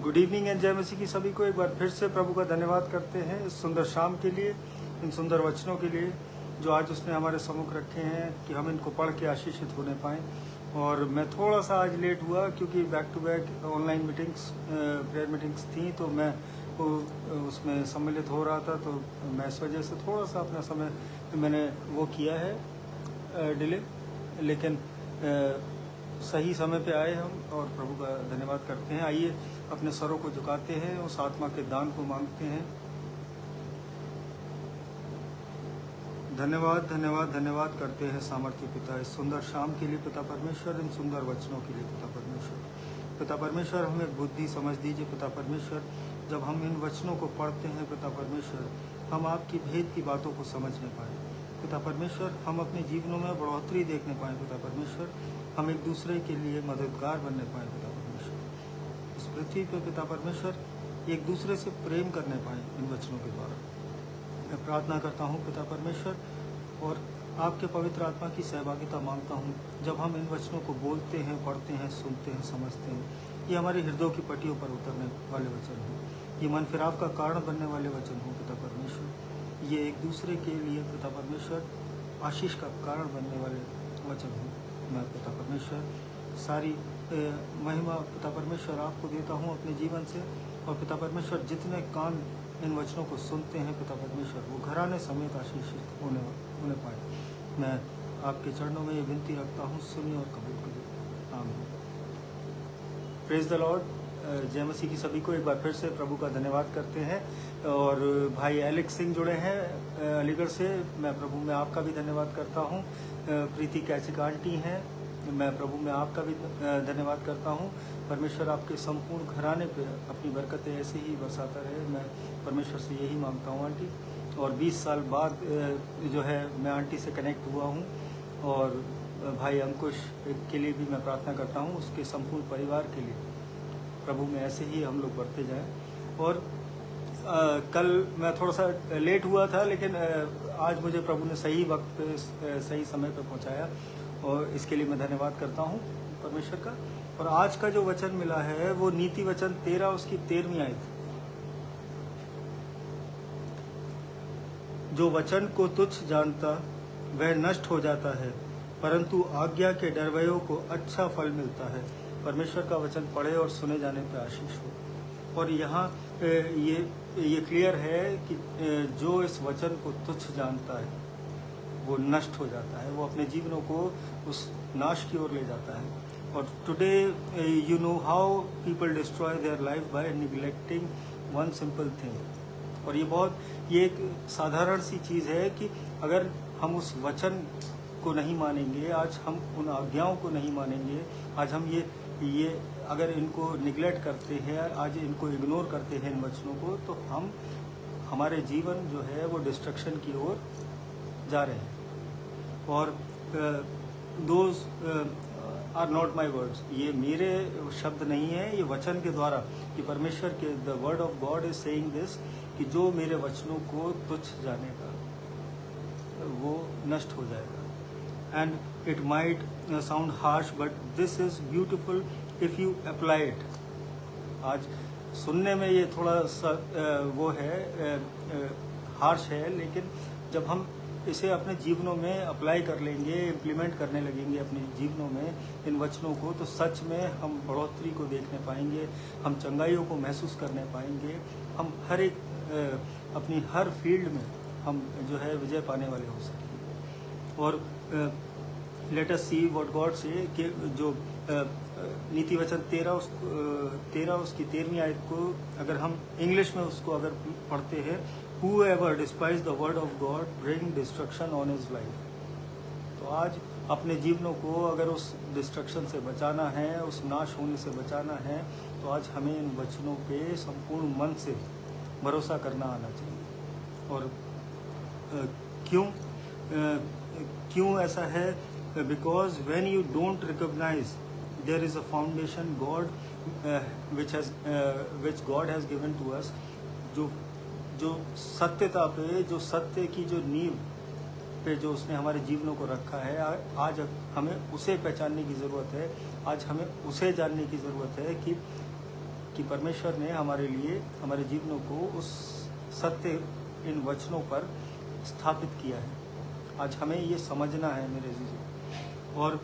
Good evening and जय मसीह की सभी को एक बार फिर से प्रभु का धन्यवाद करते हैं इस सुंदर शाम के लिए, इन सुंदर वचनों के लिए जो आज उसने हमारे सम्मुख रखे हैं कि हम इनको पढ़ के आशीषित होने पाएँ। और मैं थोड़ा सा आज लेट हुआ क्योंकि back to back online meetings, prayer meetings थी, तो मैं उसमें सम्मिलित हो रहा था, तो मैं इस वजह से थोड़ा सा अपना समय मैंने वो किया है डिले, लेकिन सही समय पे आए हम और प्रभु का धन्यवाद करते हैं। आइए अपने सरों को झुकाते हैं, उस आत्मा के दान को मांगते हैं। धन्यवाद धन्यवाद धन्यवाद करते हैं सामर्थ्य पिता इस सुंदर शाम के लिए, पिता परमेश्वर, इन सुंदर वचनों के लिए पिता परमेश्वर। पिता परमेश्वर हमें बुद्धि समझ दीजिए पिता परमेश्वर, जब हम इन वचनों को पढ़ते हैं पिता परमेश्वर, हम आपकी भेद की बातों को समझने पाए पिता परमेश्वर, हम अपने जीवनों में बढ़ोतरी देखने पाए पिता परमेश्वर, हम एक दूसरे के लिए मददगार बनने पाए पिता परमेश्वर। इस पृथ्वी पर पिता परमेश्वर एक दूसरे से प्रेम करने पाए इन वचनों के द्वारा। मैं प्रार्थना करता हूँ पिता परमेश्वर और आपके पवित्र आत्मा की सहभागिता मांगता हूँ जब हम इन वचनों को बोलते हैं, पढ़ते हैं, सुनते हैं, समझते हैं। ये हमारे हृदयों की पट्टियों पर उतरने वाले वचन हों, ये मन फिराव का कारण बनने वाले वचन हों पिता परमेश्वर। ये एक दूसरे के लिए पिता परमेश्वर आशीष का कारण बनने वाले वचन हों। मैं पिता परमेश्वर सारी महिमा पिता परमेश्वर आपको देता हूँ अपने जीवन से, और पिता परमेश्वर जितने कान इन वचनों को सुनते हैं पिता परमेश्वर, वो घराने समेत आशीषित होने पाए। मैं आपके चरणों में ये विनती रखता हूँ, सुनिए और कबूल करिए। आमीन। Praise the Lord. जय मसीह की सभी को एक बार फिर से प्रभु का धन्यवाद करते हैं। और भाई एलेक्स सिंह जुड़े हैं अलीगढ़ से, मैं प्रभु में आपका भी धन्यवाद करता हूँ। प्रीति कैचिक आंटी हैं, मैं प्रभु में आपका भी धन्यवाद करता हूँ। परमेश्वर आपके संपूर्ण घराने पे अपनी बरकतें ऐसे ही बरसाता रहे, मैं परमेश्वर से यही मांगता हूँ आंटी। और 20 साल बाद जो है मैं आंटी से कनेक्ट हुआ हूँ, और भाई अंकुश के लिए भी मैं प्रार्थना करता हूँ, उसके संपूर्ण परिवार के लिए प्रभु में ऐसे ही हम लोग बढ़ते जाएं। और कल मैं थोड़ा सा लेट हुआ था, लेकिन आज मुझे प्रभु ने सही वक्त पे सही समय पे पहुंचाया, और इसके लिए मैं धन्यवाद करता हूं परमेश्वर का। और आज का जो वचन मिला है वो नीति वचन 13 उसकी 13वीं आयत। जो वचन को तुच्छ जानता वह नष्ट हो जाता है, परंतु आज्ञा के डरवयों को अच्छा फल मिलता है। परमेश्वर का वचन पढ़े और सुने जाने पर आशीष हो। और यहाँ ये क्लियर है कि जो इस वचन को तुच्छ जानता है वो नष्ट हो जाता है, वो अपने जीवनों को उस नाश की ओर ले जाता है। और today you know how people destroy their life by neglecting one simple thing. और ये एक साधारण सी चीज़ है कि अगर हम उस वचन को नहीं मानेंगे, आज हम उन आज्ञाओं को नहीं मानेंगे, आज हम ये अगर इनको निगलेक्ट करते हैं, आज इनको इग्नोर करते हैं इन वचनों को, तो हमारे जीवन जो है वो डिस्ट्रक्शन की ओर जा रहे हैं। और those are not my words, ये मेरे शब्द नहीं है, ये वचन के द्वारा, कि परमेश्वर के the word of God is saying this, कि जो मेरे वचनों को तुच्छ जानेगा वो नष्ट हो जाएगा। And it might sound harsh but this is beautiful if you apply it. आज सुनने में ये थोड़ा सा वो है, हार्श है, लेकिन जब हम इसे अपने जीवनों में अप्लाई कर लेंगे, इम्प्लीमेंट करने लगेंगे अपने जीवनों में इन वचनों को, तो सच में हम बढ़ोतरी को देखने पाएंगे, हम चंगाइयों को महसूस करने पाएंगे, हम हर एक अपनी हर फील्ड में हम जो है विजय पाने वाले हो सकेंगे। और let us see what God से, कि जो नीति वचन 13 उसकी 13वीं आयत को अगर हम इंग्लिश में उसको अगर पढ़ते हैं, Whoever despise the word of God bring destruction on his life। तो आज अपने जीवनों को अगर उस डिस्ट्रक्शन से बचाना है, उस नाश होने से बचाना है, तो आज हमें इन वचनों पे संपूर्ण मन से भरोसा करना आना चाहिए। और क्यों ऐसा है? Because when you don't recognise there is a foundation God which God has given to us, जो सत्यता पे, जो सत्य की जो नींव पे जो उसने हमारे जीवनों को रखा है, आज हमें उसे पहचानने की ज़रूरत है। आज हमें उसे जानने की ज़रूरत है कि परमेश्वर ने हमारे लिए हमारे जीवनों को उस सत्य इन वचनों पर स्थापित किया है। आज हमें ये समझना है मेरे जीजो, और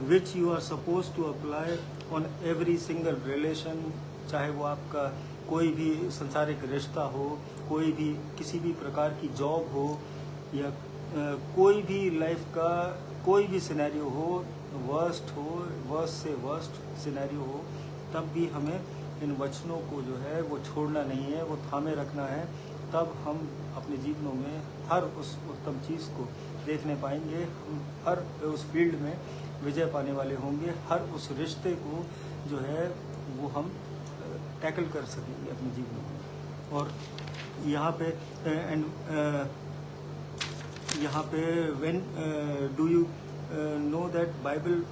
which you are suppose to apply on every single relation, चाहे वो आपका कोई भी संसारिक रिश्ता हो, कोई भी किसी भी प्रकार की जॉब हो, या कोई भी लाइफ का कोई भी सिनेरियो हो, वर्स्ट से वर्स्ट सिनेरियो हो, तब भी हमें इन वचनों को जो है वो छोड़ना नहीं है, वो थामे रखना है। तब हम अपने जीवनों में हर उस उत्तम चीज़ को देखने पाएंगे, हम हर उस फील्ड में विजय पाने वाले होंगे, हर उस रिश्ते को जो है वो हम टैकल कर सकेंगे अपने जीवन में। और यहाँ पे यहाँ पे when do you know that Bible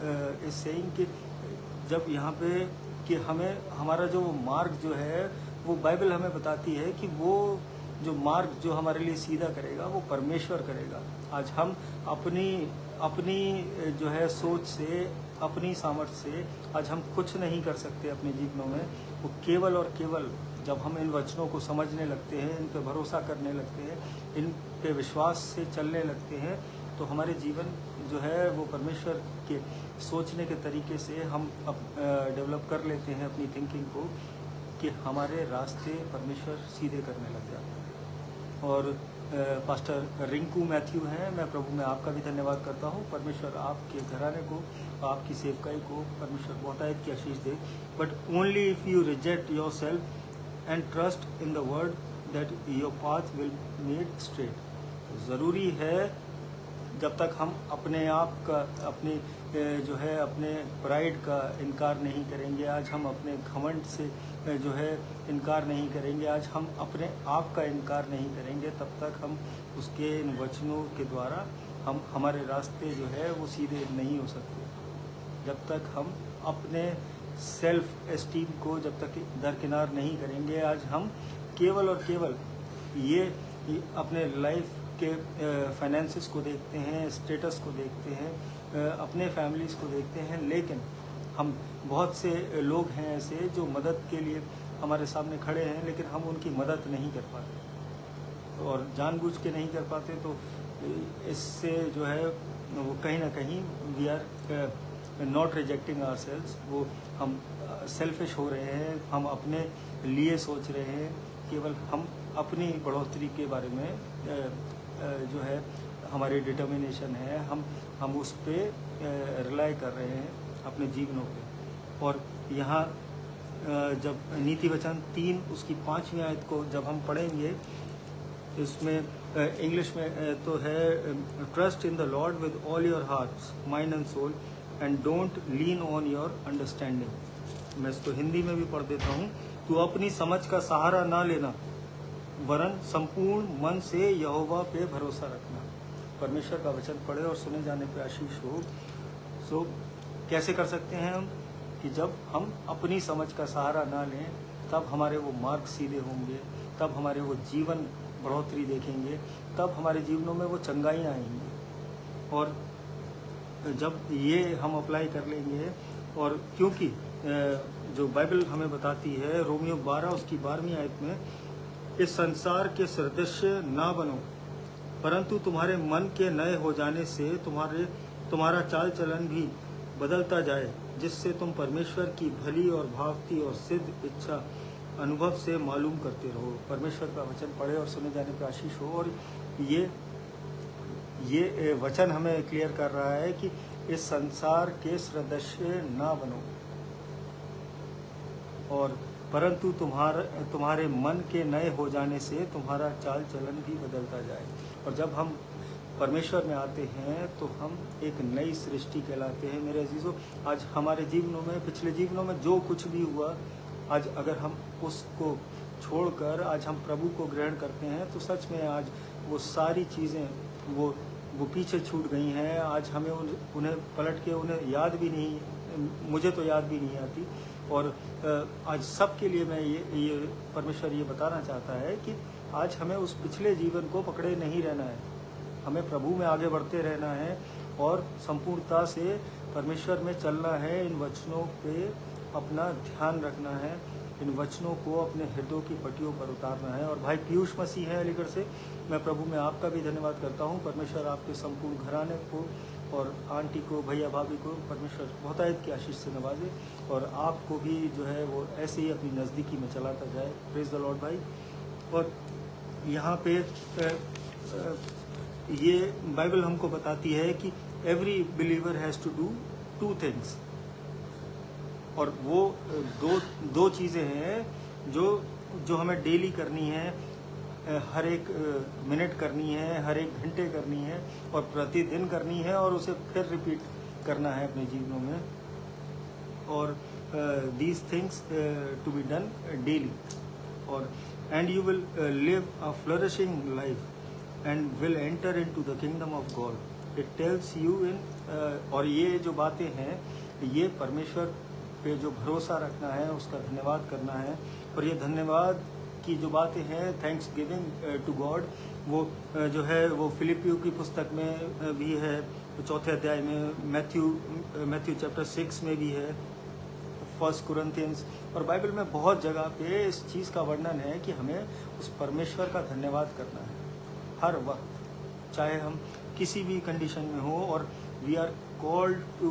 is saying कि जब यहाँ पे कि हमें हमारा जो मार्ग जो है वो बाइबल हमें बताती है कि वो जो मार्ग जो हमारे लिए सीधा करेगा वो परमेश्वर करेगा। आज हम अपनी जो है सोच से, अपनी सामर्थ्य से आज हम कुछ नहीं कर सकते अपने जीवनों में। वो केवल और केवल जब हम इन वचनों को समझने लगते हैं, इन पे भरोसा करने लगते हैं, इन पे विश्वास से चलने लगते हैं, तो हमारे जीवन जो है वो परमेश्वर के सोचने के तरीके से हम डेवलप कर लेते हैं अपनी थिंकिंग को, कि हमारे रास्ते परमेश्वर सीधे करने लग जाते हैं। और पास्टर रिंकू मैथ्यू हैं, मैं प्रभु में आपका भी धन्यवाद करता हूँ। परमेश्वर आपके घराने को, आपकी सेवकाई को परमेश्वर बहुतायत की आशीष दे। But only if you reject yourself and trust in the word that your path will made straight. ज़रूरी है जब तक हम अपने आप का, अपनी जो है अपने प्राइड का इनकार नहीं करेंगे, आज हम अपने घमंड से जो है इनकार नहीं करेंगे, आज हम अपने आप का इनकार नहीं करेंगे, तब तक हम उसके इन वचनों के द्वारा हम हमारे रास्ते जो है वो सीधे नहीं हो सकते। जब तक हम अपने सेल्फ एस्टीम को जब तक दरकिनार नहीं करेंगे, आज हम केवल और केवल ये अपने लाइफ के फाइनेंसेस को देखते हैं, स्टेटस को देखते हैं, अपने फैमिलीज़ को देखते हैं, लेकिन हम बहुत से लोग हैं ऐसे जो मदद के लिए हमारे सामने खड़े हैं, लेकिन हम उनकी मदद नहीं कर पाते और जानबूझ के नहीं कर पाते। तो इससे जो है वो कहीं ना कहीं we are not rejecting our selves, वो हम सेल्फिश हो रहे हैं, हम अपने लिए सोच रहे हैं, केवल हम अपनी बढ़ोतरी के बारे में जो है हमारी डिटर्मिनेशन है, हम उस पर रिलाई कर रहे हैं अपने जीवनों पे। और यहाँ जब नीति वचन 3 उसकी 5वीं आयत को जब हम पढ़ेंगे, इसमें इंग्लिश में तो है, trust in the lord with all your hearts mind and soul and don't lean on your understanding. मैं इसको हिंदी में भी पढ़ देता हूँ। तू अपनी समझ का सहारा ना लेना, वरन संपूर्ण मन से यहोवा पे भरोसा रखना। परमेश्वर का वचन पढ़े और सुने जाने पे आशीष हो। सो कैसे कर सकते हैं हम? कि जब हम अपनी समझ का सहारा ना लें, तब हमारे वो मार्ग सीधे होंगे, तब हमारे वो जीवन बढ़ोतरी देखेंगे, तब हमारे जीवनों में वो चंगाइयाँ आएंगी। और जब ये हम अप्लाई कर लेंगे, और क्योंकि जो बाइबल हमें बताती है रोमियो 12 उसकी 12वीं आयत में, इस संसार के सदृश्य ना बनो, परंतु तुम्हारे मन के नए हो जाने से तुम्हारा चाल चलन भी बदलता जाए, जिससे तुम परमेश्वर की भली और भावती और सिद्ध इच्छा अनुभव से मालूम करते रहो। परमेश्वर का वचन पढ़े और सुने जाने पर आशीष हो। और ये वचन हमें क्लियर कर रहा है कि इस संसार के सदृश्य ना बनो, और परंतु तुम्हारे मन के नए हो जाने से तुम्हारा चाल चलन भी बदलता जाए। और जब हम परमेश्वर में आते हैं तो हम एक नई सृष्टि कहलाते हैं। मेरे अजीजों, आज हमारे जीवनों में, पिछले जीवनों में जो कुछ भी हुआ, आज अगर हम उसको छोड़कर आज हम प्रभु को ग्रहण करते हैं, तो सच में आज वो सारी चीज़ें वो पीछे छूट गई हैं। आज हमें उन्हें पलट के उन्हें याद भी नहीं, मुझे तो याद भी नहीं आती। और आज सबके लिए मैं ये परमेश्वर ये बताना चाहता है कि आज हमें उस पिछले जीवन को पकड़े नहीं रहना है, हमें प्रभु में आगे बढ़ते रहना है और संपूर्णता से परमेश्वर में चलना है। इन वचनों पे अपना ध्यान रखना है इन वचनों को अपने हृदयों की पट्टियों पर उतारना है। और भाई पीयूष मसीह हैं अलीगढ़ से, मैं प्रभु में आपका भी धन्यवाद करता हूँ। परमेश्वर आपके संपूर्ण घराने को और आंटी को, भैया भाभी को परमेश्वर बहुतायत की आशीष से नवाजे और आपको भी जो है वो ऐसे ही अपनी नज़दीकी में चलाता जाए। प्रेज द लॉर्ड भाई। और यहाँ पे ये बाइबल हमको बताती है कि every believer has to do 2 things, और वो दो चीज़ें हैं जो हमें डेली करनी है, हर एक मिनट करनी है, हर एक घंटे करनी है और प्रतिदिन करनी है और उसे फिर रिपीट करना है अपने जीवनों में। और these things to be done daily. और and you will live a flourishing life and will enter into the kingdom of God. It tells you in और ये जो बातें हैं, ये परमेश्वर पे जो भरोसा रखना है, उसका धन्यवाद करना है। और ये धन्यवाद की जो बातें हैं, थैंक्स गिविंग टू गॉड, वो जो है वो फिलिपियों की पुस्तक में भी है, 4 अध्याय में, मैथ्यू चैप्टर 6 में भी है, 1 कुरिन्थियंस, और बाइबल में बहुत जगह पे इस चीज़ का वर्णन है कि हमें उस परमेश्वर का धन्यवाद करना है हर वक्त, चाहे हम किसी भी कंडीशन में हो। और we are called to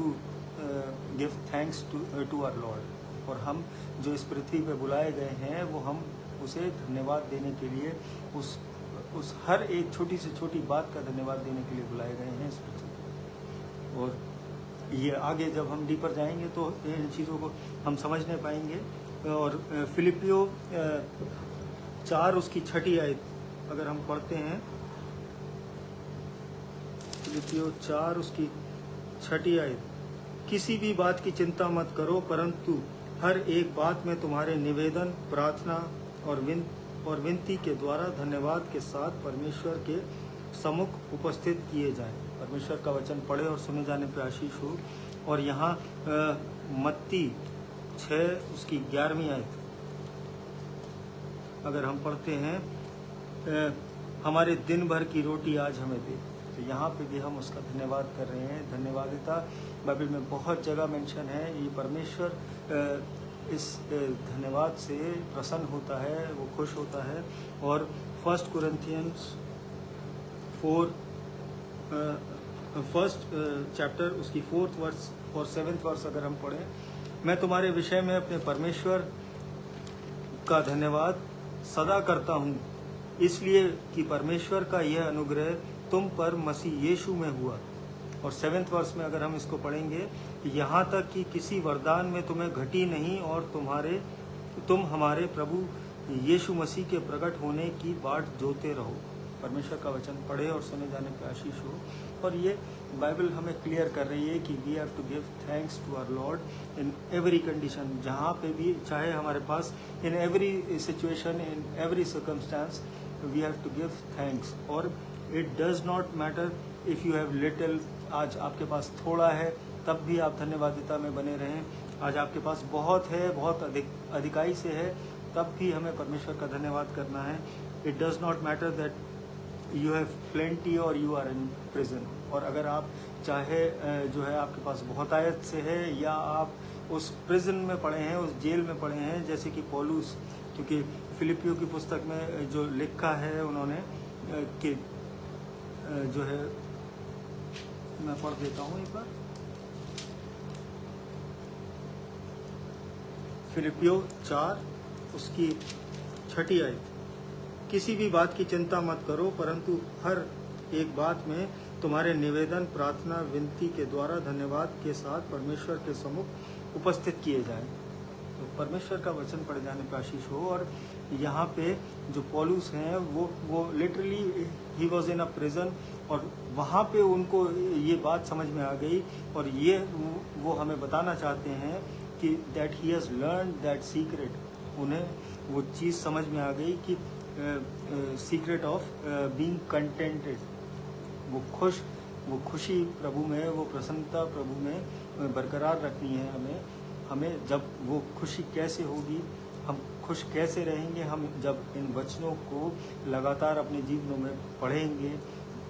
give thanks to our lord. और हम जो इस पृथ्वी पे बुलाए गए हैं, वो हम उसे धन्यवाद देने के लिए, उस हर एक छोटी से छोटी बात का धन्यवाद देने के लिए बुलाए गए हैं इस पृथ्वी पे। और ये आगे जब हम डीपर जाएंगे तो इन चीज़ों को हम समझने पाएंगे। और फिलिपियो 4 उसकी 6 आयत अगर हम पढ़ते हैं, फिलिपियो 4 उसकी 6 आयत, किसी भी बात की चिंता मत करो, परंतु हर एक बात में तुम्हारे निवेदन, प्रार्थना और विनती के द्वारा धन्यवाद के साथ परमेश्वर के सम्मुख उपस्थित किए जाएं। परमेश्वर का वचन पढ़े और सुने जाने पर आशीष हो। और यहाँ मत्ती 6 उसकी 11वीं आयत अगर हम पढ़ते हैं, हमारे दिन भर की रोटी आज हमें दे, तो यहाँ पे भी हम उसका धन्यवाद कर रहे हैं। धन्यवादिता बाइबल में बहुत जगह मेंशन है। ये परमेश्वर इस धन्यवाद से प्रसन्न होता है, वो खुश होता है। और 1 कुरिन्थियंस 4 फर्स्ट चैप्टर उसकी 4th वर्स और 7th वर्स अगर हम पढ़ें, मैं तुम्हारे विषय में अपने परमेश्वर का धन्यवाद सदा करता हूँ, इसलिए कि परमेश्वर का यह अनुग्रह तुम पर मसीह यीशु में हुआ। और 7th वर्स में अगर हम इसको पढ़ेंगे, यहाँ तक कि किसी वरदान में तुम्हें घटी नहीं और तुम हमारे प्रभु यीशु मसीह के प्रकट होने की बाट जोते रहो। परमेश्वर का वचन पढ़े और सुने जाने पर आशीष हो। और ये बाइबल हमें क्लियर कर रही है कि we have to give thanks to our Lord in every condition, जहाँ पे भी चाहे हमारे पास, in every situation, in every circumstance we have to give thanks. और it does not matter if you have little, आज आपके पास थोड़ा है तब भी आप धन्यवादिता में बने रहें। आज आपके पास बहुत है, बहुत अधिकाई से है, तब भी हमें परमेश्वर का धन्यवाद करना है। It does not matter that you have plenty और यू आर इन प्रिजन। और अगर आप चाहे जो है आपके पास बहुत आयत से है, या आप उस प्रिजन में पड़े हैं, उस जेल में पड़े हैं, जैसे कि पौलुस, क्योंकि फिलिपियो की पुस्तक में जो लिखा है उन्होंने कि जो है, मैं पढ़ देता हूँ एक बार, फिलिपियो 4 उसकी 6 आयत, किसी भी बात की चिंता मत करो, परंतु हर एक बात में तुम्हारे निवेदन, प्रार्थना, विनती के द्वारा धन्यवाद के साथ परमेश्वर के सम्मुख उपस्थित किए जाएं। तो परमेश्वर का वचन पढ़ जाने पर आशीष हो। और यहाँ पे जो पौलुस हैं, वो literally he was in a prison, और वहाँ पे उनको ये बात समझ में आ गई, और ये वो हमें बताना चाहते हैं कि that he has learn that secret. उन्हें वो चीज़ समझ में आ गई कि सीक्रेट ऑफ बीइंग कंटेंटेड, वो खुशी प्रभु में, वो प्रसन्नता प्रभु में बरकरार रखनी है हमें। जब वो खुशी कैसे होगी, हम खुश कैसे रहेंगे, हम जब इन वचनों को लगातार अपने जीवनों में पढ़ेंगे,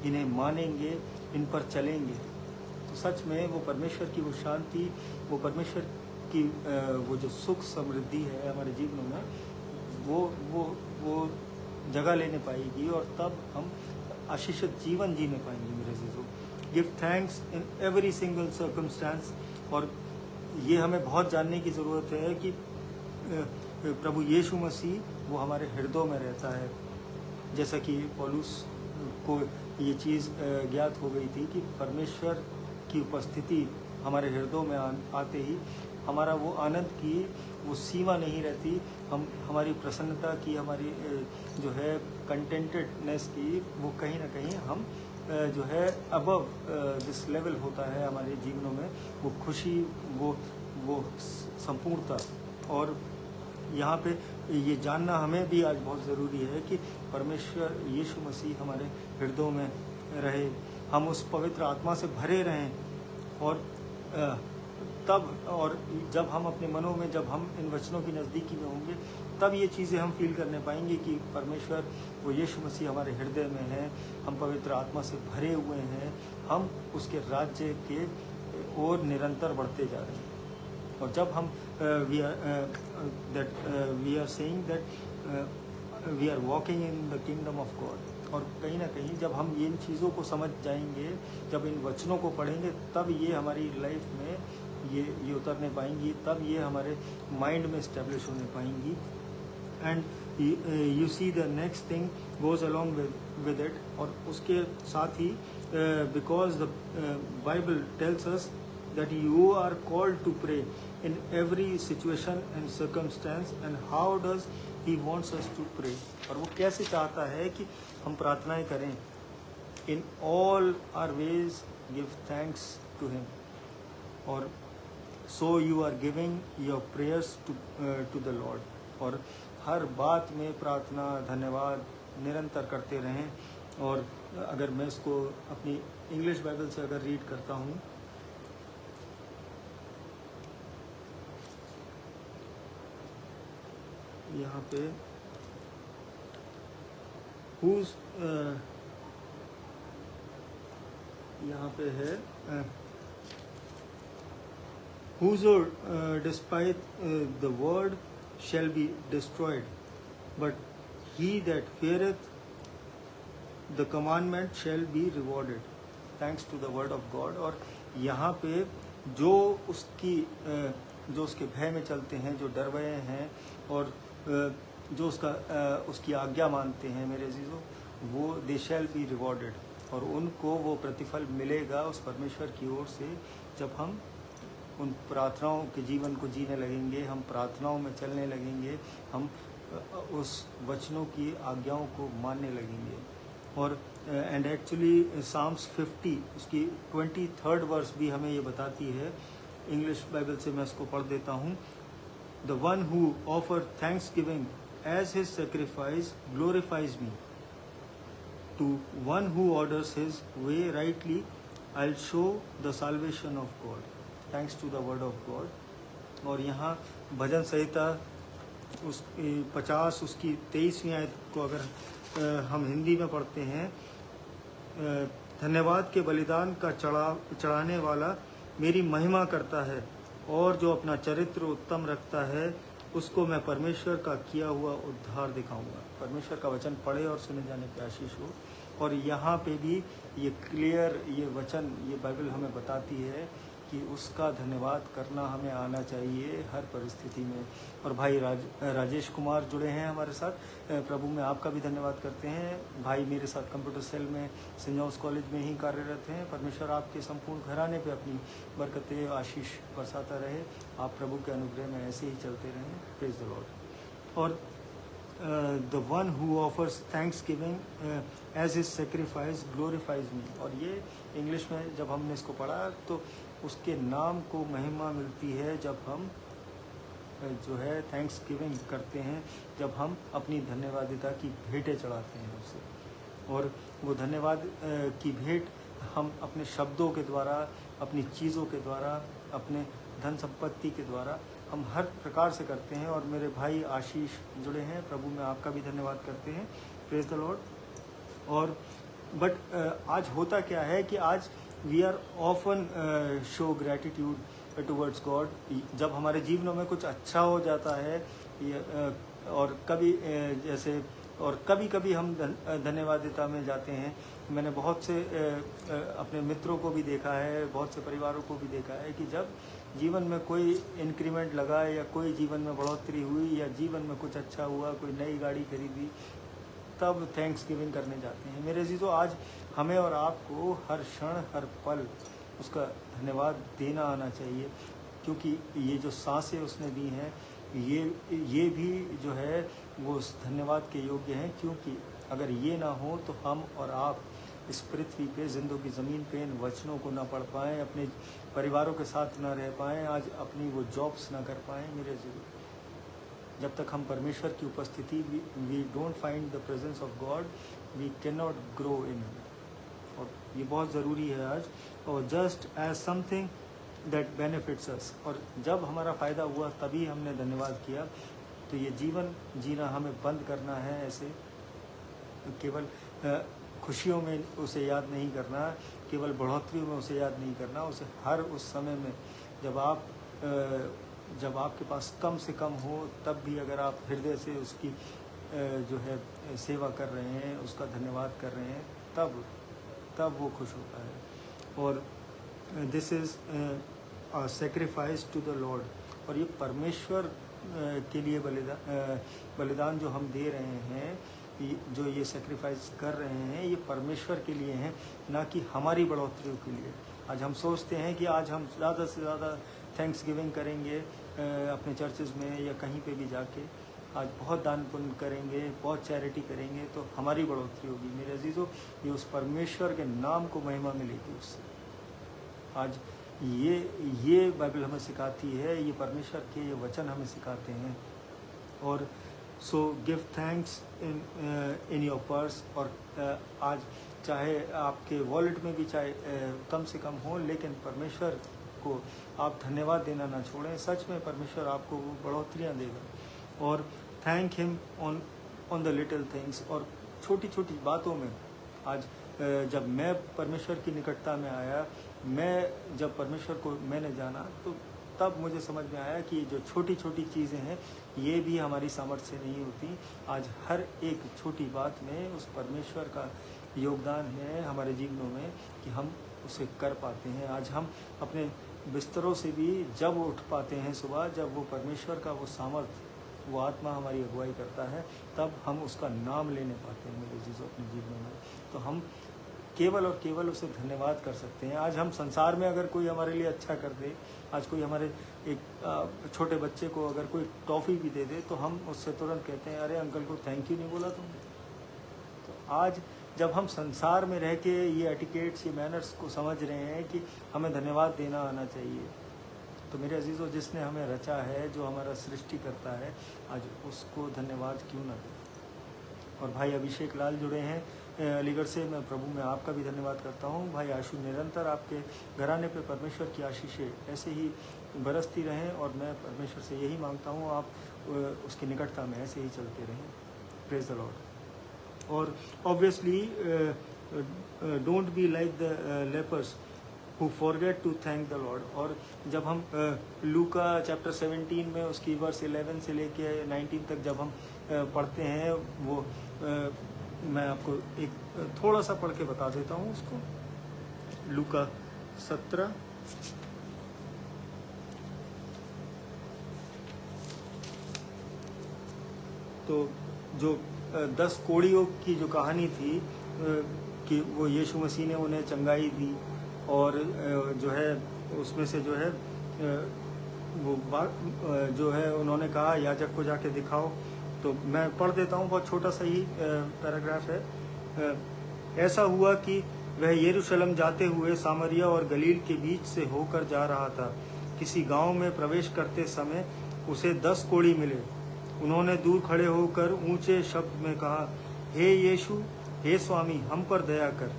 इन्हें मानेंगे, इन पर चलेंगे, तो सच में वो परमेश्वर की वो शांति, वो परमेश्वर की वो जो सुख समृद्धि है हमारे जीवन में वो जगह लेने पाएगी और तब हम आशीषित जीवन जीने पाएंगे मेरे अजीजों। Give thanks in every single circumstance. और ये हमें बहुत जानने की ज़रूरत है कि प्रभु यीशु मसीह वो हमारे हृदयों में रहता है। जैसा कि पौलुस को ये चीज़ ज्ञात हो गई थी कि परमेश्वर की उपस्थिति हमारे हृदयों में आते ही हमारा वो आनंद की वो सीमा नहीं रहती। हम हमारी प्रसन्नता की, हमारी जो है कंटेंटेडनेस की, वो कहीं ना कहीं हम जो है अबव दिस लेवल होता है हमारे जीवनों में, वो खुशी, वो संपूर्णता। और यहाँ पे ये जानना हमें भी आज बहुत ज़रूरी है कि परमेश्वर यीशु मसीह हमारे हृदयों में रहे, हम उस पवित्र आत्मा से भरे रहें। और तब और जब हम अपने मनों में, जब हम इन वचनों की नज़दीकी में होंगे, तब ये चीज़ें हम फील करने पाएंगे कि परमेश्वर वो यीशु मसीह हमारे हृदय में है, हम पवित्र आत्मा से भरे हुए हैं, हम उसके राज्य के ओर निरंतर बढ़ते जा रहे हैं। और जब हम we are saying that we are walking in the kingdom of God, और कहीं ना कहीं जब हम इन चीज़ों को समझ जाएंगे, जब इन वचनों को पढ़ेंगे, तब ये हमारी लाइफ में ये उतरने पाएंगी, तब ये हमारे माइंड में इस्टेब्लिश होने पाएंगी। And you see the next thing goes along with it. और उसके साथ ही because the Bible tells us that you are called to pray in every situation and circumstance, and how does he wants us to pray, और वो कैसे चाहता है कि हम प्रार्थनाएं करें। in all our ways give thanks to him, और so you are giving your prayers to the Lord, और हर बात में प्रार्थना धन्यवाद निरंतर करते रहें। और अगर मैं इसको अपनी इंग्लिश बाइबल से अगर रीड करता हूँ, यहाँ पे यहाँ पे है whoso despite the word shall be destroyed, but he that feareth the commandment shall be rewarded, thanks to the word of God। और यहाँ पे जो उसके भय में चलते हैं, जो डरवए हैं और जो उसकी आज्ञा मानते हैं मेरे अजीजों, वो दे शैल बी रिवॉर्डेड, और उनको वो प्रतिफल मिलेगा उस परमेश्वर की ओर से जब हम उन प्रार्थनाओं के जीवन को जीने लगेंगे, हम प्रार्थनाओं में चलने लगेंगे, हम उस वचनों की आज्ञाओं को मानने लगेंगे। और एंड एक्चुअली साम्स 50 उसकी 23rd वर्स भी हमें ये बताती है। इंग्लिश बाइबल से मैं इसको पढ़ देता हूँ। The one who offer thanksgiving as his sacrifice glorifies me. To one who orders his way rightly, I'll show the salvation of God. Thanks to the word of God. और यहाँ भजन संहिता उस 50 उसकी 23वीं आयत को अगर हम हिंदी में पढ़ते हैं, धन्यवाद के बलिदान का चढ़ाने वाला मेरी महिमा करता है, और जो अपना चरित्र उत्तम रखता है उसको मैं परमेश्वर का किया हुआ उद्धार दिखाऊंगा। परमेश्वर का वचन पढ़े और सुने जाने की आशीष हो। और यहाँ पे भी ये क्लियर ये वचन, ये बाइबल हमें बताती है कि उसका धन्यवाद करना हमें आना चाहिए हर परिस्थिति में। और भाई राजेश कुमार जुड़े हैं हमारे साथ, प्रभु में आपका भी धन्यवाद करते हैं। भाई मेरे साथ कंप्यूटर सेल में सेंट जॉन्स कॉलेज में ही कार्यरत हैं। परमेश्वर आपके संपूर्ण घराने पे अपनी बरकतें आशीष बरसाता रहे, आप प्रभु के अनुग्रह में ऐसे ही चलते रहें। Praise the Lord. और the one who offers thanksgiving as his sacrifice glorifies me, और ये इंग्लिश में जब हमने इसको पढ़ा तो उसके नाम को महिमा मिलती है जब हम जो है थैंक्स गिविंग करते हैं, जब हम अपनी धन्यवादिता की भेंटें चढ़ाते हैं उसे। और वो धन्यवाद की भेंट हम अपने शब्दों के द्वारा, अपनी चीज़ों के द्वारा, अपने धन संपत्ति के द्वारा हम हर प्रकार से करते हैं। और मेरे भाई आशीष जुड़े हैं, प्रभु में आपका भी धन्यवाद करते हैं। Praise the Lord. और बट आज होता क्या है कि आज we are often show gratitude towards God. जब हमारे जीवनों में कुछ अच्छा हो जाता है और कभी कभी हम धन्यवादिता में जाते हैं। मैंने बहुत से अपने मित्रों को भी देखा है, बहुत से परिवारों को भी देखा है कि जब जीवन में कोई इंक्रीमेंट लगा या कोई जीवन में बढ़ोतरी हुई या जीवन में कुछ अच्छा हुआ, कोई नई गाड़ी खरीदी, तब थैंक्स गिविंग करने जाते हैं। मेरे अजीजों, आज हमें और आपको हर क्षण हर पल उसका धन्यवाद देना आना चाहिए, क्योंकि ये जो सांसें उसने दी हैं ये भी जो है वो उस धन्यवाद के योग्य हैं, क्योंकि अगर ये ना हो तो हम और आप इस पृथ्वी पे जिंदगी ज़मीन पे इन वचनों को ना पढ़ पाएँ, अपने परिवारों के साथ ना रह पाएँ, आज अपनी वो जॉब्स ना कर पाएँ। मेरे ज़रूर जब तक हम परमेश्वर की उपस्थिति we don't find the presence of God, we can not grow in. और ये बहुत ज़रूरी है आज। और just as something that benefits us, और जब हमारा फ़ायदा हुआ तभी हमने धन्यवाद किया। तो ये जीवन जीना हमें बंद करना है, ऐसे केवल खुशियों में उसे याद नहीं करना, केवल बढ़ोतरियों में उसे याद नहीं करना, उसे हर उस समय में जब आपके पास कम से कम हो तब भी अगर आप हृदय से उसकी जो है सेवा कर रहे हैं, उसका धन्यवाद कर रहे हैं, तब वो खुश होता है। और this is sacrifice to the Lord, और ये परमेश्वर के लिए बलिदान जो हम दे रहे हैं, जो ये सेक्रीफाइस कर रहे हैं, ये परमेश्वर के लिए हैं, ना कि हमारी बढ़ोतरियों के लिए। आज हम सोचते हैं कि आज हम ज़्यादा से ज़्यादा थैंक्स गिविंग करेंगे अपने चर्चेज़ में या कहीं पे भी जाके, आज बहुत दान पुण्य करेंगे, बहुत चैरिटी करेंगे तो हमारी बढ़ोतरी होगी। मेरे अजीज़ों, ये उस परमेश्वर के नाम को महिमा मिलेगी उससे। आज ये बाइबल हमें सिखाती है, ये परमेश्वर के ये वचन हमें सिखाते हैं। और so give thanks in your purse. और आज चाहे आपके वॉलेट में भी चाहे कम से कम हो, लेकिन परमेश्वर को आप धन्यवाद देना ना छोड़ें। सच में परमेश्वर आपको वो बढ़ोतरियाँ देगा। और thank him on the little things, और छोटी छोटी बातों में। आज जब मैं परमेश्वर की निकटता में आया, मैं जब परमेश्वर को मैंने जाना, तो तब मुझे समझ में आया कि जो छोटी छोटी चीज़ें हैं ये भी हमारी सामर्थ्य से नहीं होती। आज हर एक छोटी बात में उस परमेश्वर का योगदान है हमारे जीवनों में कि हम उसे कर पाते हैं। आज हम अपने बिस्तरों से भी जब उठ पाते हैं सुबह, जब वो परमेश्वर का वो सामर्थ्य, वो आत्मा हमारी अगुवाई करता है, तब हम उसका नाम लेने पाते हैं मेरे जीजों अपने जीवनों में। तो हम केवल और केवल उसे धन्यवाद कर सकते हैं। आज हम संसार में अगर कोई हमारे लिए अच्छा कर दे, आज कोई हमारे एक छोटे बच्चे को अगर कोई टॉफ़ी भी दे दे, तो हम उससे तुरंत कहते हैं, अरे अंकल को थैंक यू नहीं बोला तुमने। तो आज जब हम संसार में रह के ये एटिकेट्स, ये मैनर्स को समझ रहे हैं कि हमें धन्यवाद देना आना चाहिए, तो मेरे अजीज़ों, जिसने हमें रचा है, जो हमारा सृष्टि करता है, आज उसको धन्यवाद क्यों ना दें। और भाई अभिषेक लाल जुड़े हैं अलीगढ़ से, मैं प्रभु में आपका भी धन्यवाद करता हूँ। भाई आशु, निरंतर आपके घराने पे परमेश्वर की आशीषें ऐसे ही बरसती रहें, और मैं परमेश्वर से यही मांगता हूँ आप उसकी निकटता में ऐसे ही चलते रहें। Praise the Lord. और obviously don't be like the lepers who forget to thank the Lord। और जब हम लूका चैप्टर 17 में उसकी वर्स 11 से लेके 19 तक जब हम पढ़ते हैं, वो मैं आपको एक थोड़ा सा पढ़ के बता देता हूँ उसको। लूका 17 तो जो 10 कोढ़ियों की जो कहानी थी कि वो यीशु मसीह ने उन्हें चंगाई दी, और जो है उसमें से जो है वो जो है उन्होंने कहा याजक को जाके दिखाओ। तो मैं पढ़ देता हूँ, बहुत छोटा सा ही पैराग्राफ है। ऐसा हुआ कि वह यरूशलेम जाते हुए सामरिया और गलील के बीच से होकर जा रहा था। किसी गांव में प्रवेश करते समय उसे 10 कोढ़ी मिले। उन्होंने दूर खड़े होकर ऊंचे शब्द में कहा, हे यीशु, हे स्वामी, हम पर दया कर।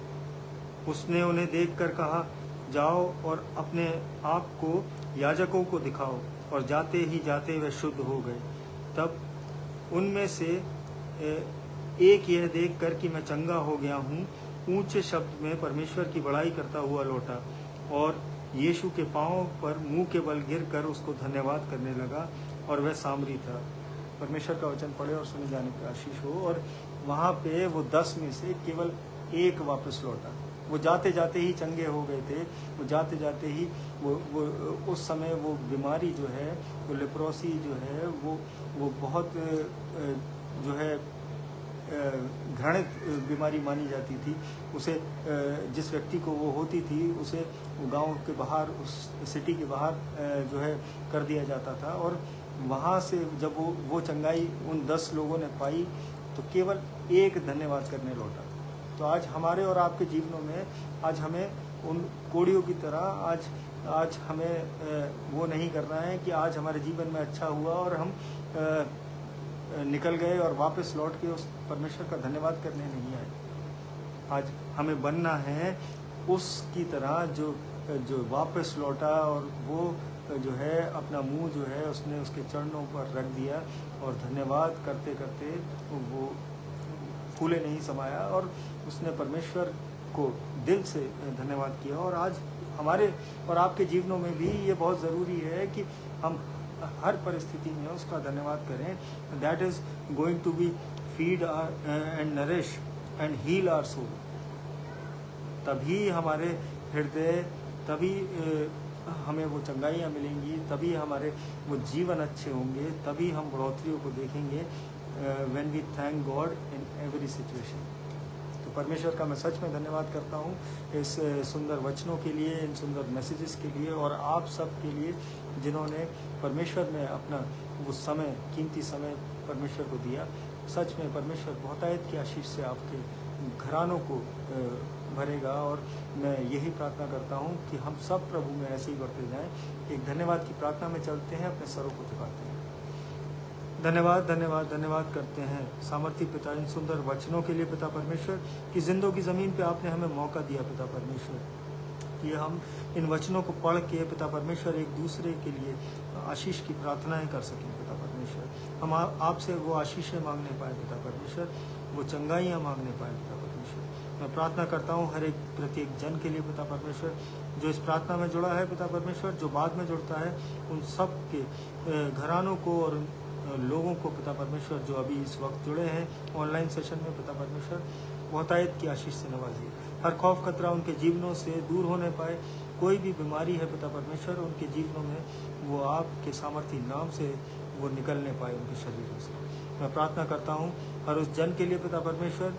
उसने उन्हें देखकर कहा, जाओ और अपने आप को याजकों को दिखाओ। और जाते ही जाते वे शुद्ध हो गए। तब उनमें से एक यह देखकर कि मैं चंगा हो गया हूँ, ऊंचे शब्द में परमेश्वर की बड़ाई करता हुआ लौटा, और यीशु के पांव पर मुंह के बल गिरकर उसको धन्यवाद करने लगा और वह सामरी था। परमेश्वर का वचन पढ़े और सुने जाने की आशीष हो। और वहाँ पे वो 10 में से केवल एक वापस लौटा। वो जाते जाते ही चंगे हो गए थे। वो जाते जाते ही वो उस समय वो बीमारी जो है, वो लेप्रोसी जो है, वो बहुत जो है घृणित बीमारी मानी जाती थी। उसे जिस व्यक्ति को वो होती थी उसे गांव के बाहर, उस सिटी के बाहर जो है कर दिया जाता था। और वहाँ से जब वो चंगाई उन 10 लोगों ने पाई तो केवल एक धन्यवाद करने लौटा। तो आज हमारे और आपके जीवनों में आज हमें उन कोड़ियों की तरह आज हमें वो नहीं करना है कि आज हमारे जीवन में अच्छा हुआ और हम निकल गए और वापस लौट के उस परमेश्वर का धन्यवाद करने नहीं आए। आज हमें बनना है उसकी तरह जो वापस लौटा और वो जो है अपना मुंह जो है उसने उसके चरणों पर रख दिया और धन्यवाद करते करते वो फूले नहीं समाया और उसने परमेश्वर को दिल से धन्यवाद किया। और आज हमारे और आपके जीवनों में भी ये बहुत ज़रूरी है कि हम हर परिस्थिति में उसका धन्यवाद करें। That is going to be feed and nourish and heal our soul. तभी हमारे हृदय, तभी हमें वो चंगाइयाँ मिलेंगी, तभी हमारे वो जीवन अच्छे होंगे, तभी हम बढ़ोतरियों को देखेंगे। When we thank God in every situation. तो परमेश्वर का मैं सच में धन्यवाद करता हूँ इस सुंदर वचनों के लिए, इन सुंदर मैसेजेस के लिए और आप सब के लिए जिन्होंने परमेश्वर में अपना वो समय, कीमती समय परमेश्वर को दिया। सच में परमेश्वर बहुतायत की आशीष से आपके घरानों को भरेगा और मैं यही प्रार्थना करता हूँ कि हम सब प्रभु में ऐसे ही बढ़ते जाएं। एक धन्यवाद की प्रार्थना में चलते हैं, अपने सरों को झुकाते हैं। धन्यवाद धन्यवाद धन्यवाद करते हैं सामर्थी पिता इन सुंदर वचनों के लिए पिता परमेश्वर, कि जिंदों की ज़मीन पे आपने हमें मौका दिया पिता परमेश्वर, कि हम इन वचनों को पढ़ के पिता परमेश्वर एक दूसरे के लिए आशीष की प्रार्थनाएं कर सकें पिता परमेश्वर। हम आपसे वो आशीषें मांगने पाए पिता परमेश्वर, वो चंगाइयाँ मांगने पाए पिता परमेश्वर। मैं प्रार्थना करता हूँ हर एक प्रत्येक जन के लिए पिता परमेश्वर, जो इस प्रार्थना में जुड़ा है पिता परमेश्वर, जो बाद में जुड़ता है, उन सब के घरानों को और लोगों को पिता परमेश्वर जो अभी इस वक्त जुड़े हैं ऑनलाइन सेशन में पिता परमेश्वर, बहुतायत की आशीष से नवाजिए। हर खौफ खतरा उनके जीवनों से दूर होने पाए। कोई भी बीमारी है पिता परमेश्वर उनके जीवनों में, वो आपके सामर्थी नाम से वो निकलने पाए उनके शरीरों से। मैं प्रार्थना करता हूँ हर उस जन के लिए पिता परमेश्वर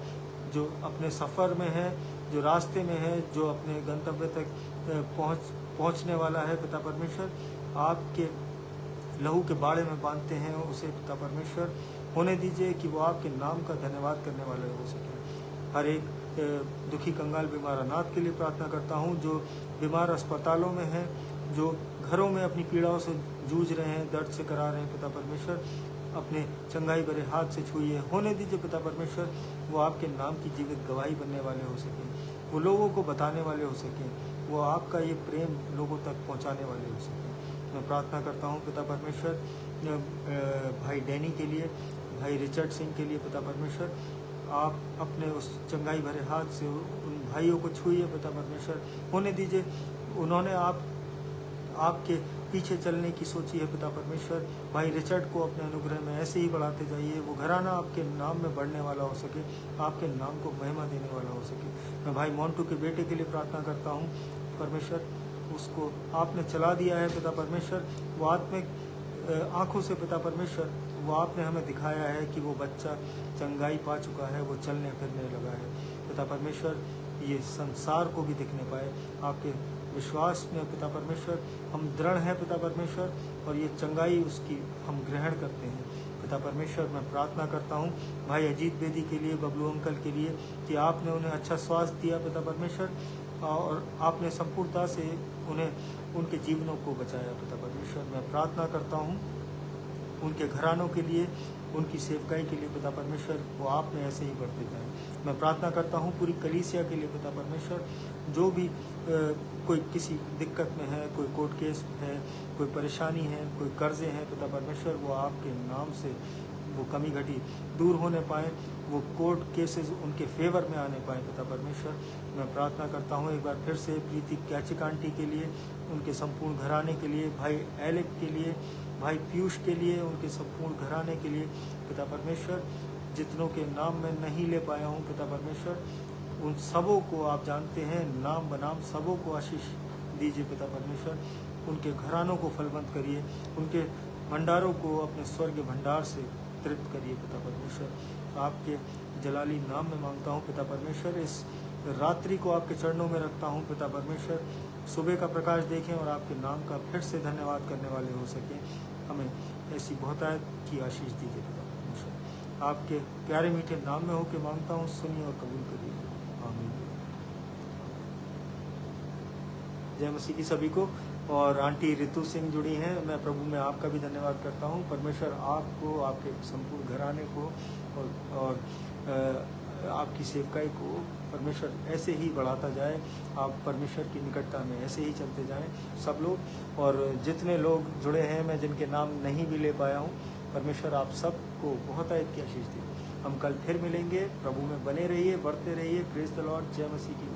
जो अपने सफ़र में है, जो रास्ते में है, जो अपने गंतव्य तक पहुँचने वाला है पिता परमेश्वर, आपके लहू के बाड़े में बांधते हैं उसे पिता परमेश्वर, होने दीजिए कि वो आपके नाम का धन्यवाद करने वाले हो सके। हर एक दुखी कंगाल बीमार अनाथ के लिए प्रार्थना करता हूँ जो बीमार अस्पतालों में हैं, जो घरों में अपनी पीड़ाओं से जूझ रहे हैं, दर्द से करा रहे हैं पिता परमेश्वर, अपने चंगाई भरे हाथ से छूइए, होने दीजिए पिता परमेश्वर वो आपके नाम की जीवित गवाही बनने वाले हो सकें, वो लोगों को बताने वाले हो सकें, वो आपका ये प्रेम लोगों तक पहुँचाने वाले हो सकें। मैं प्रार्थना करता हूँ पिता परमेश्वर भाई डैनी के लिए, भाई रिचर्ड सिंह के लिए पिता परमेश्वर, आप अपने उस चंगाई भरे हाथ से उन भाइयों को छूइए पिता परमेश्वर, होने दीजिए उन्होंने आपके पीछे चलने की सोची है पिता परमेश्वर। भाई रिचर्ड को अपने अनुग्रह में ऐसे ही बढ़ाते जाइए, वो घराना आपके नाम में बढ़ने वाला हो सके, आपके नाम को महिमा देने वाला हो सके। मैं भाई मोन्टू के बेटे के लिए प्रार्थना करता हूँ परमेश्वर, उसको आपने चला दिया है पिता परमेश्वर, वो आत्मिक आँखों से पिता परमेश्वर वो आपने हमें दिखाया है कि वो बच्चा चंगाई पा चुका है, वो चलने फिरने लगा है पिता परमेश्वर, ये संसार को भी दिखने पाए आपके विश्वास में पिता परमेश्वर। हम दृढ़ हैं पिता परमेश्वर और ये चंगाई उसकी हम ग्रहण करते हैं पिता परमेश्वर। मैं प्रार्थना करता हूँ भाई अजीत बेदी के लिए, बबलू अंकल के लिए, कि आपने उन्हें अच्छा स्वास्थ्य दिया पिता परमेश्वर और आपने संपूर्णता से उन्हें उनके जीवनों को बचाया पिता परमेश्वर। मैं प्रार्थना करता हूँ उनके घरानों के लिए, उनकी सेवकाई के लिए पिता परमेश्वर, वो आप में ऐसे ही बढ़ते जाएं। मैं प्रार्थना करता हूँ पूरी कलीसिया के लिए पिता परमेश्वर, जो भी कोई किसी दिक्कत में है, कोई कोर्ट केस है, कोई परेशानी है, कोई कर्जे हैं पिता परमेश्वर, वो आपके नाम से वो कमी घटी दूर होने पाए, वो कोर्ट केसेस उनके फेवर में आने पाए। पिता परमेश्वर, मैं प्रार्थना करता हूँ एक बार फिर से प्रीति कैचिक आंटी के लिए, उनके संपूर्ण घराने के लिए, भाई एलेक के लिए, भाई पीयूष के लिए, उनके संपूर्ण घराने के लिए। पिता परमेश्वर, जितनों के नाम मैं नहीं ले पाया हूँ पिता परमेश्वर, उन सबों को आप जानते हैं, नाम बनाम सबों को आशीष दीजिए पिता परमेश्वर। उनके घरानों को फलवंत करिए, उनके भंडारों को अपने स्वर्ग भंडार से तृप्त करिए पिता परमेश्वर। आपके जलाली नाम में मांगता हूँ पिता परमेश्वर। इस रात्रि को आपके चरणों में रखता हूँ पिता परमेश्वर। सुबह का प्रकाश देखें और आपके नाम का फिर से धन्यवाद करने वाले हो सकें। हमें ऐसी बहुतायत की आशीष दीजिए पिता परमेश्वर। आपके प्यारे मीठे नाम में होकर मांगता हूँ, सुनिए और कबूल करिए। आमीन। जय मसीह की सभी को। और आंटी रितु सिंह जुड़ी हैं, मैं प्रभु में आपका भी धन्यवाद करता हूँ। परमेश्वर आपको, आपके संपूर्ण घराने को और आपकी सेवकाई को परमेश्वर ऐसे ही बढ़ाता जाए। आप परमेश्वर की निकटता में ऐसे ही चलते जाएं सब लोग। और जितने लोग जुड़े हैं, मैं जिनके नाम नहीं भी ले पाया हूँ, परमेश्वर आप सबको बहुत की आशीष दी। हम कल फिर मिलेंगे। प्रभु में बने रहिए, बढ़ते रहिए। Praise the Lord. जय मसीह की।